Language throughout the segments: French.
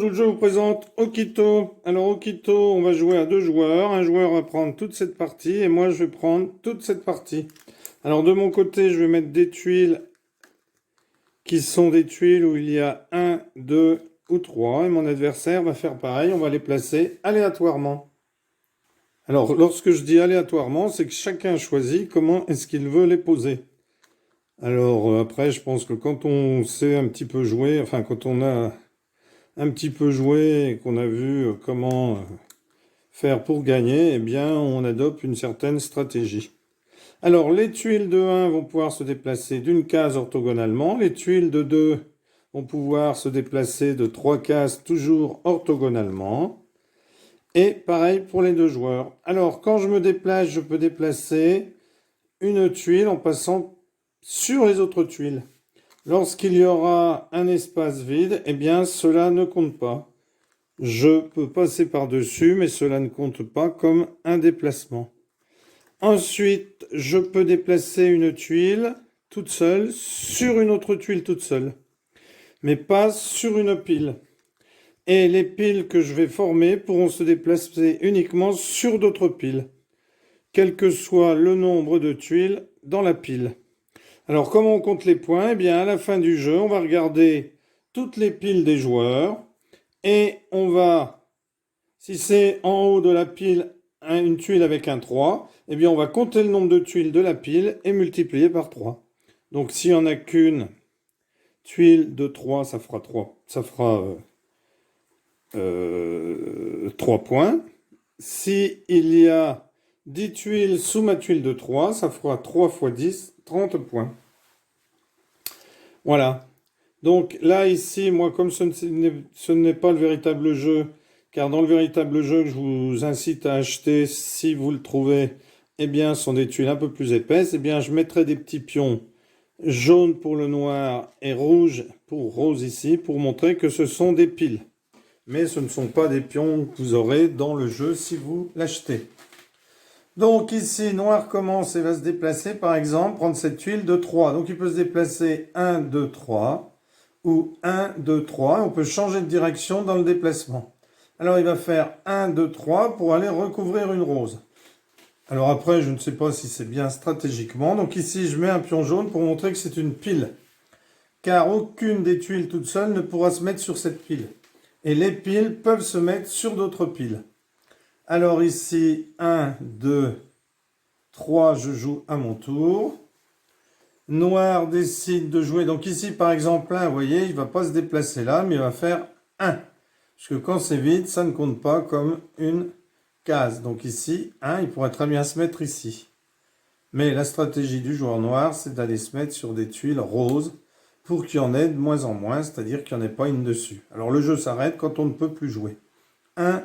Bonjour, je vous présente Okito. Alors Okito, on va jouer à deux joueurs. Un joueur va prendre toute cette partie et moi je vais prendre toute cette partie. Alors de mon côté, je vais mettre des tuiles qui sont des tuiles où il y a 1, 2 ou 3. Et mon adversaire va faire pareil, on va les placer aléatoirement. Alors lorsque je dis aléatoirement, c'est que chacun choisit comment est-ce qu'il veut les poser. Alors après, je pense que quand on sait un petit peu jouer, enfin quand on a un petit peu joué et qu'on a vu comment faire pour gagner, eh bien, on adopte une certaine stratégie. Alors, les tuiles de 1 vont pouvoir se déplacer d'une case orthogonalement. Les tuiles de 2 vont pouvoir se déplacer de 3 cases toujours orthogonalement. Et pareil pour les deux joueurs. Alors, quand je me déplace, je peux déplacer une tuile en passant sur les autres tuiles. Lorsqu'il y aura un espace vide, eh bien, cela ne compte pas. Je peux passer par-dessus, mais cela ne compte pas comme un déplacement. Ensuite, je peux déplacer une tuile toute seule sur une autre tuile toute seule, mais pas sur une pile. Et les piles que je vais former pourront se déplacer uniquement sur d'autres piles, quel que soit le nombre de tuiles dans la pile. Alors, comment on compte les points? Eh bien, à la fin du jeu, on va regarder toutes les piles des joueurs et on va, si c'est en haut de la pile une tuile avec un 3, eh bien, on va compter le nombre de tuiles de la pile et multiplier par 3. Donc, s'il n'y en a qu'une tuile de 3, ça fera 3. Ça fera 3 points. Si il y a 10 tuiles sous ma tuile de 3, ça fera 3 fois 10, 30 points. Voilà. Donc là, ici, moi, comme ce n'est pas le véritable jeu, car dans le véritable jeu que je vous incite à acheter, si vous le trouvez, eh bien, ce sont des tuiles un peu plus épaisses, eh bien, je mettrai des petits pions jaunes pour le noir et rouge pour rose ici, pour montrer que ce sont des piles. Mais ce ne sont pas des pions que vous aurez dans le jeu si vous l'achetez. Donc ici, noir commence et va se déplacer, par exemple, prendre cette tuile de 3. Donc il peut se déplacer 1, 2, 3, ou 1, 2, 3. On peut changer de direction dans le déplacement. Alors il va faire 1, 2, 3 pour aller recouvrir une rose. Alors après, je ne sais pas si c'est bien stratégiquement. Donc ici, je mets un pion jaune pour montrer que c'est une pile. Car aucune des tuiles toute seule ne pourra se mettre sur cette pile. Et les piles peuvent se mettre sur d'autres piles. Alors ici, 1, 2, 3, je joue à mon tour. Noir décide de jouer. Donc ici, par exemple, 1, vous voyez, il ne va pas se déplacer là, mais il va faire 1. Parce que quand c'est vide, ça ne compte pas comme une case. Donc ici, 1, il pourrait très bien se mettre ici. Mais la stratégie du joueur noir, c'est d'aller se mettre sur des tuiles roses pour qu'il y en ait de moins en moins, c'est-à-dire qu'il n'y en ait pas une dessus. Alors le jeu s'arrête quand on ne peut plus jouer. 1,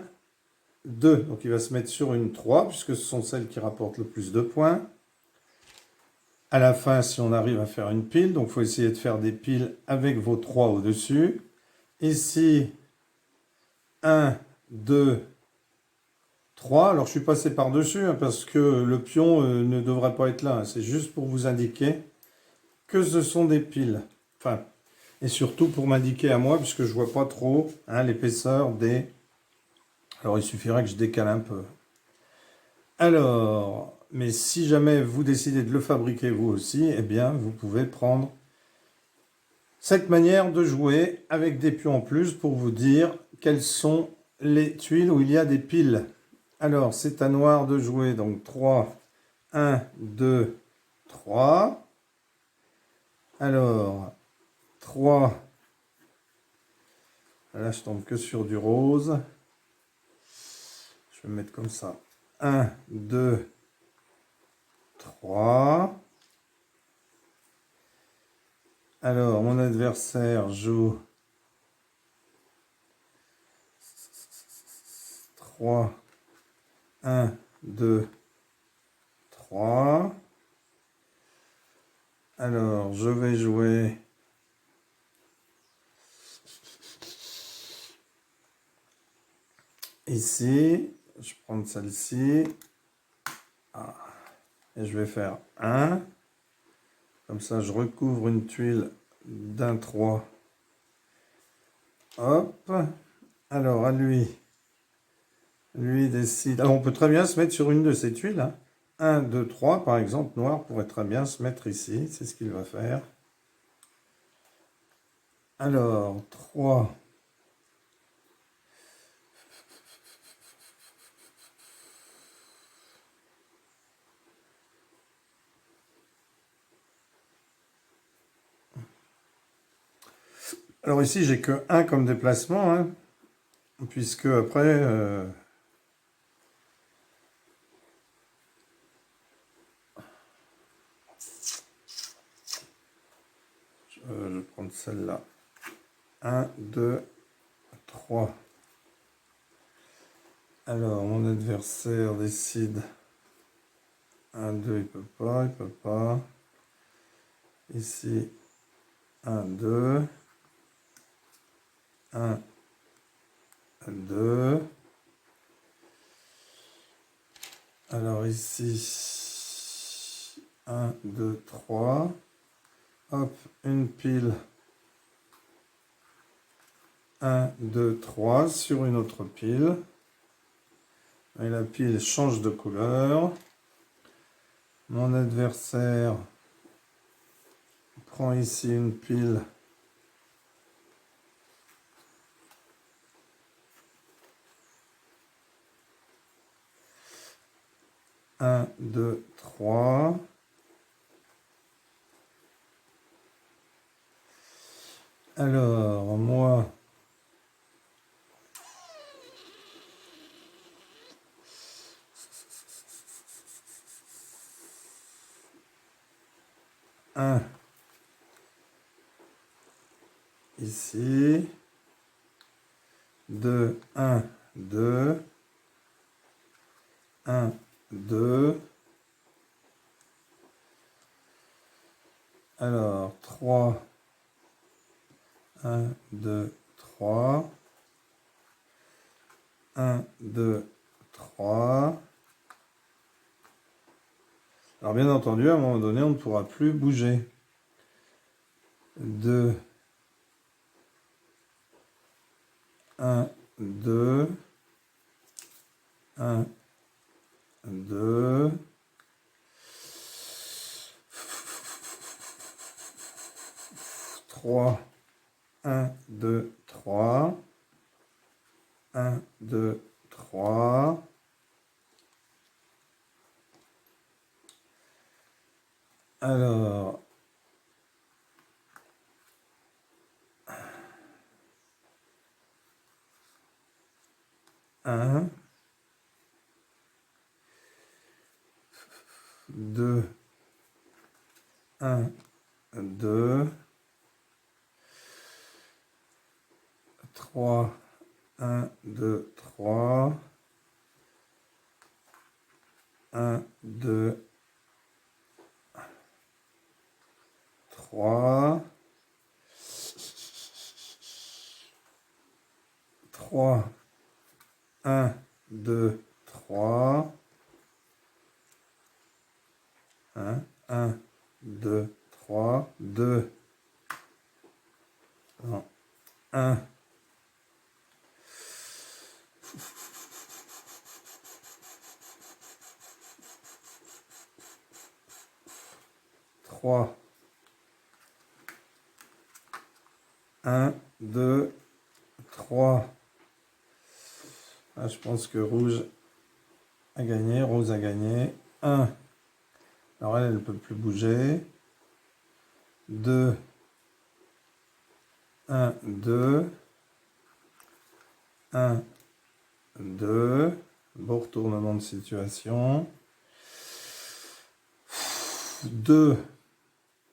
2, donc il va se mettre sur une 3, puisque ce sont celles qui rapportent le plus de points. À la fin, si on arrive à faire une pile, donc il faut essayer de faire des piles avec vos 3 au-dessus. Ici, 1, 2, 3. Alors je suis passé par-dessus, parce que le pion ne devrait pas être là. C'est juste pour vous indiquer que ce sont des piles. Enfin, et surtout pour m'indiquer à moi, puisque je ne vois pas trop l'épaisseur des... Alors il suffirait que je décale un peu. Alors, mais si jamais vous décidez de le fabriquer vous aussi, eh bien vous pouvez prendre cette manière de jouer avec des pions en plus pour vous dire quelles sont les tuiles où il y a des piles. Alors, c'est à noir de jouer, donc 3, 1, 2, 3. Alors, 3. Là, je tombe que sur du rose. Je vais me mettre comme ça. 1, 2, 3. Alors, mon adversaire joue 3, 1, 2, 3. Alors, je vais jouer ici. Je vais prendre celle-ci. Et je vais faire 1. Comme ça, je recouvre une tuile d'un 3. Hop. Alors, à lui, lui décide. Alors, on peut très bien se mettre sur une de ces tuiles, hein. 1, 2, 3, par exemple, noir pourrait très bien se mettre ici. C'est ce qu'il va faire. Alors, 3. Alors ici, j'ai que 1 comme déplacement, hein, puisque après, je vais prendre celle-là. 1, 2, 3. Alors, mon adversaire décide. 1, 2, il peut pas, il peut pas. Ici, 1, 2. 1, 2. Alors ici, 1, 2, 3. Hop, une pile. 1, 2, 3 sur une autre pile. Et la pile change de couleur. Mon adversaire prend ici une pile. Un, deux, trois. Alors, moi, un ici. 2, 1, 2. 1, 2. Alors, 3. 1, 2, 3. 1, 2, 3. Alors, bien entendu, à un moment donné, on ne pourra plus bouger. 2, 1, 2. 1, 2. 3. 1, 2, 3. 1, 2, 3. Alors, 1, 2, 1, 2, 3, 1, 2, 3, 1, 2, 3, 3, 1, 2, 3, 1, 1, 2, 3, 2, 1, 3, 1, 2, 3. Ah, je pense que rouge a gagné, rose a gagné. 1. Alors elle ne peut plus bouger. 2. 1, 2. 1, 2. Beau retournement de situation. 2.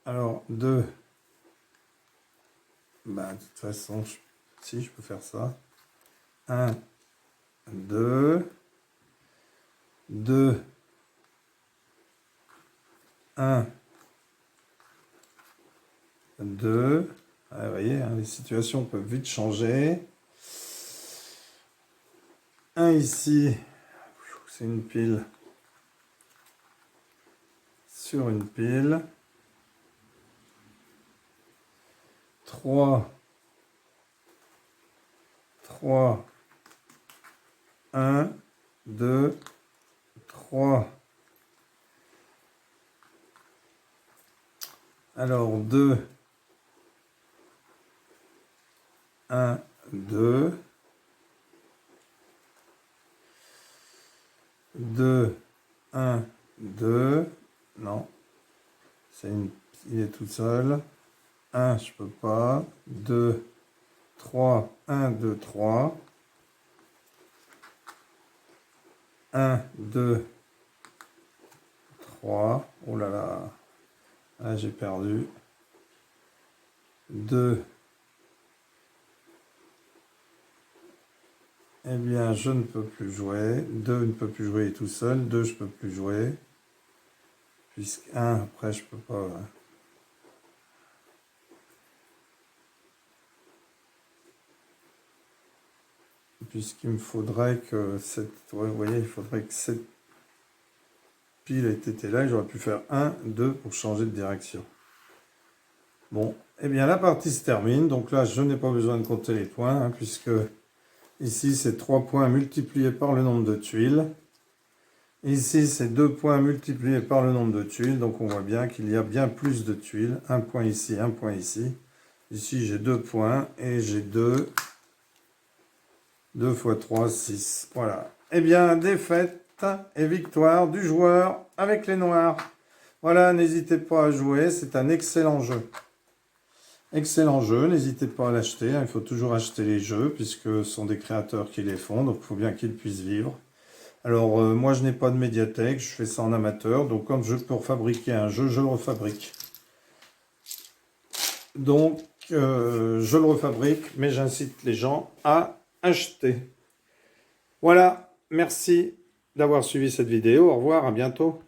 Alors 2. Bah, de toute façon, si je peux faire ça. 1, 2. 2. 1, 2. Ah, vous voyez, hein, les situations peuvent vite changer. 1 ici, c'est une pile sur une pile. 3, 3, 1, 2, 3. Alors 2, 1, 2, 2, 1, 2, non, il est tout seul, 1, je peux pas, 2, 3, 1, 2, 3, 1, 2, 3, oh là là, là j'ai perdu, 2, eh bien je ne peux plus jouer, 2 ne peut plus jouer tout seul, 2 je peux plus jouer, puisque 1 après je peux pas, puisqu'il me faudrait que cette, ouais, vous voyez, il faudrait que cette pile ait été là, et j'aurais pu faire 1, 2 pour changer de direction. Bon, eh bien la partie se termine, donc là je n'ai pas besoin de compter les points, hein, puisque ici c'est 3 points multipliés par le nombre de tuiles. Ici c'est 2 points multipliés par le nombre de tuiles, donc on voit bien qu'il y a bien plus de tuiles. Un point ici, un point ici. Ici j'ai 2 points et j'ai 2. 2 fois 3, 6. Voilà. Eh bien, défaite et victoire du joueur avec les noirs. Voilà, n'hésitez pas à jouer, c'est un excellent jeu. Excellent jeu, n'hésitez pas à l'acheter. Il faut toujours acheter les jeux, puisque ce sont des créateurs qui les font, donc il faut bien qu'ils puissent vivre. Alors, moi, je n'ai pas de médiathèque, je fais ça en amateur, donc quand je peux refabriquer un jeu, je le refabrique. Donc, je le refabrique, mais j'incite les gens à acheter. Voilà, merci d'avoir suivi cette vidéo. Au revoir, à bientôt.